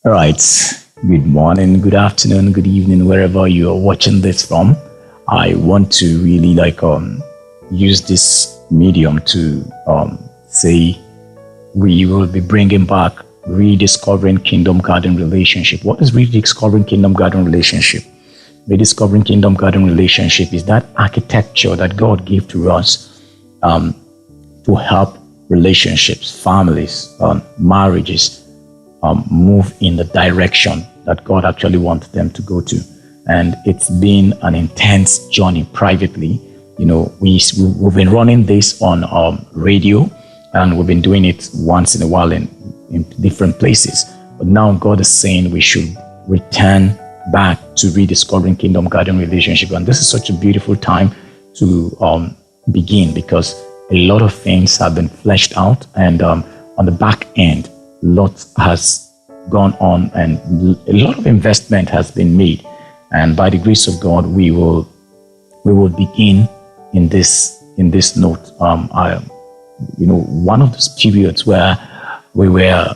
All right. Good morning, good afternoon, good evening, wherever you are watching this from. I want to really use this medium to say we will be bringing back rediscovering kingdom garden relationship. What is rediscovering kingdom garden relationship? Rediscovering kingdom garden relationship is that architecture that God gave to us to help relationships, families, marriages move in the direction that God actually wants them to go to. And it's been an intense journey privately. You know, we've been running this on radio, and we've been doing it once in a while in different places. But now God is saying we should return back to rediscovering kingdom garden relationship. And this is such a beautiful time to begin, because a lot of things have been fleshed out, and on the back end, lots has gone on, and a lot of investment has been made. And by the grace of God, we will begin in this note. One of those periods where we were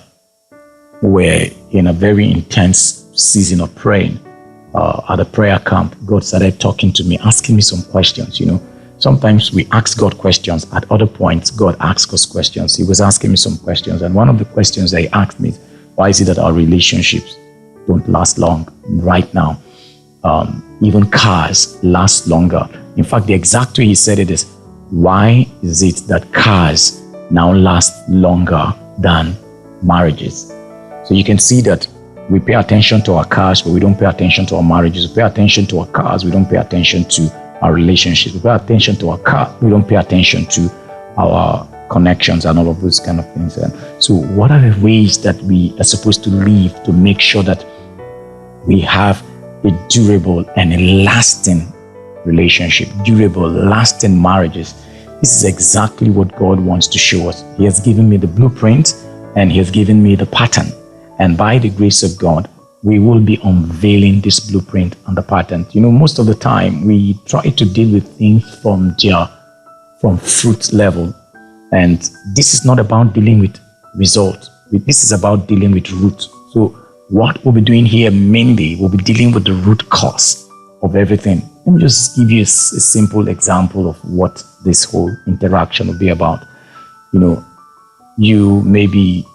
in a very intense season of praying at a prayer camp. God started talking to me, asking me some questions. Sometimes we ask God questions. At other points, God asks us questions. He was asking me some questions. And one of the questions that he asked me is, why is it that our relationships don't last long right now? Even cars last longer. In fact, the exact way he said it is, why is it that cars now last longer than marriages? So you can see that we pay attention to our cars, but we don't pay attention to our marriages. We pay attention to our cars, we don't pay attention to our relationships. We pay attention to our car, we don't pay attention to our connections and all of those kind of things. And so what are the ways that we are supposed to live to make sure that we have a durable and a lasting relationship, durable, lasting marriages? This is exactly what God wants to show us. He has given me the blueprint, and he has given me the pattern. And by the grace of God, we will be unveiling this blueprint and the pattern. Most of the time we try to deal with things from fruit level. And this is not about dealing with result. This is about dealing with root. So what we'll be doing here mainly, we'll be dealing with the root cause of everything. Let me just give you a simple example of what this whole interaction will be about. You may be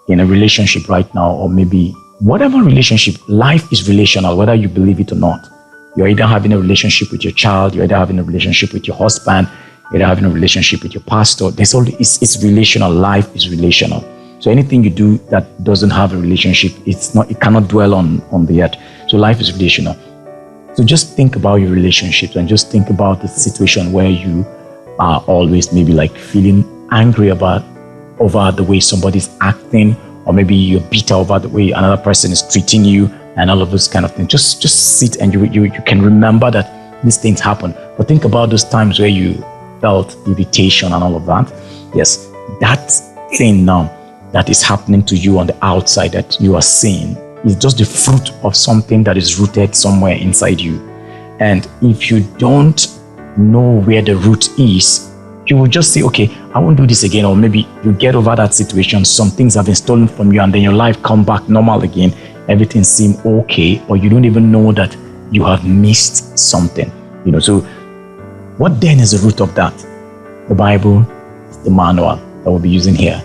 in a relationship right now, or maybe whatever relationship. Life is relational, whether you believe it or not. You're either having a relationship with your child, you're either having a relationship with your husband, you're either having a relationship with your pastor. It's relational. Life is relational. So anything you do that doesn't have a relationship, it cannot dwell on the earth. So life is relational. So just think about your relationships, and just think about the situation where you are always maybe feeling angry over the way somebody's acting, or maybe you're bitter over the way another person is treating you, and all of those kind of things. Just sit, and you can remember that these things happen. But think about those times where you felt irritation and all of that. Yes, that thing now that is happening to you on the outside that you are seeing is just the fruit of something that is rooted somewhere inside you. And if you don't know where the root is, you will just say, okay, I won't do this again. Or maybe you get over that situation, some things have been stolen from you, and then your life come back normal again. Everything seems okay, or you don't even know that you have missed something. So what then is the root of that? The Bible is the manual that we'll be using here.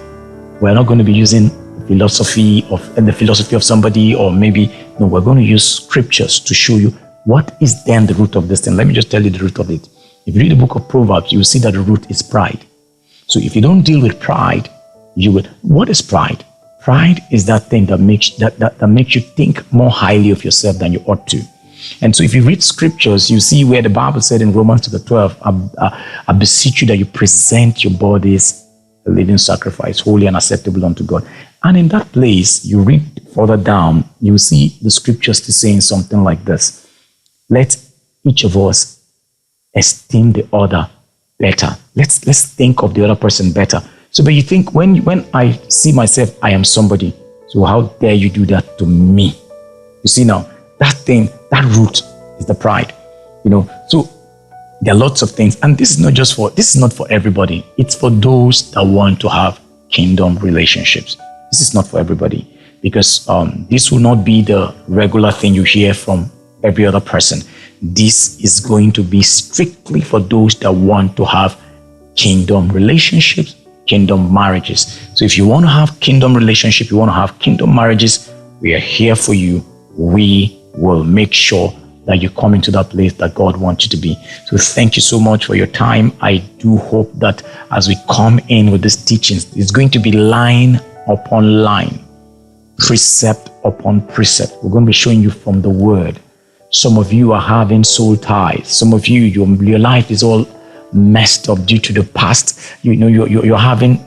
We're not going to be using the philosophy of somebody, or maybe, no, we're going to use scriptures to show you what is then the root of this thing. Let me just tell you the root of it. If you read the book of Proverbs, you will see that the root is pride. So if you don't deal with pride, you will. What is pride? Pride is that thing that makes you think more highly of yourself than you ought to. And so if you read scriptures, you see where the Bible said in Romans chapter 12, I beseech you that you present your bodies a living sacrifice, holy and acceptable unto God. And in that place, you read further down, you see the scriptures saying something like this: let each of us esteem the other better. Let's think of the other person better. So, but you think, when I see myself, I am somebody. So how dare you do that to me? You see now, that root is the pride. So there are lots of things, and this is not for everybody. It's for those that want to have kingdom relationships. This is not for everybody, because this will not be the regular thing you hear from every other person. This is going to be strictly for those that want to have kingdom relationships, kingdom marriages. So if you want to have kingdom relationship, you want to have kingdom marriages, we are here for you. We will make sure that you come into that place that God wants you to be. So thank you so much for your time. I do hope that as we come in with these teachings, it's going to be line upon line, precept upon precept. We're going to be showing you from the word. Some of you are having soul ties. Some of you, your life is all messed up due to the past. You're having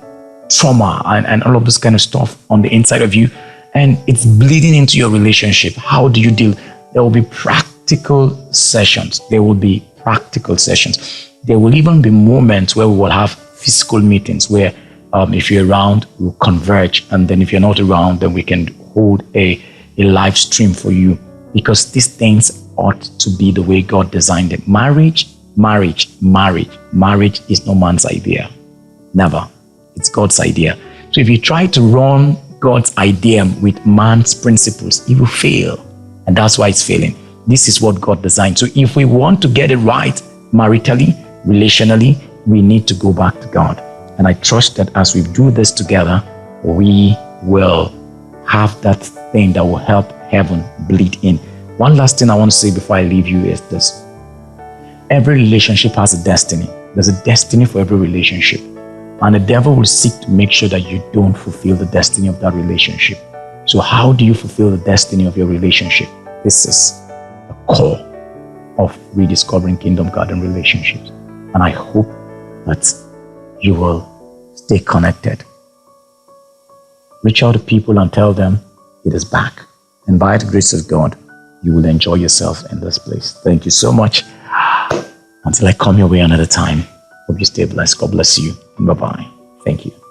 trauma and all of this kind of stuff on the inside of you, and it's bleeding into your relationship. How do you deal? There will be practical sessions. There will be practical sessions. There will even be moments where we will have physical meetings where if you're around, we'll converge. And then if you're not around, then we can hold a live stream for you, because these things ought to be the way God designed it. Marriage is no man's idea. Never. It's God's idea. So if you try to run God's idea with man's principles, it will fail. And that's why it's failing. This is what God designed. So if we want to get it right, maritally, relationally, we need to go back to God. And I trust that as we do this together, we will have that thing that will help heaven bleed in. One last thing I want to say before I leave you is this. Every relationship has a destiny. There's a destiny for every relationship. And the devil will seek to make sure that you don't fulfill the destiny of that relationship. So how do you fulfill the destiny of your relationship? This is the core of rediscovering Kingdom Garden relationships. And I hope that you will stay connected. Reach out to people and tell them it is back. And by the grace of God, you will enjoy yourself in this place. Thank you so much. Until I come your way another time, hope you stay blessed. God bless you. Bye-bye. Thank you.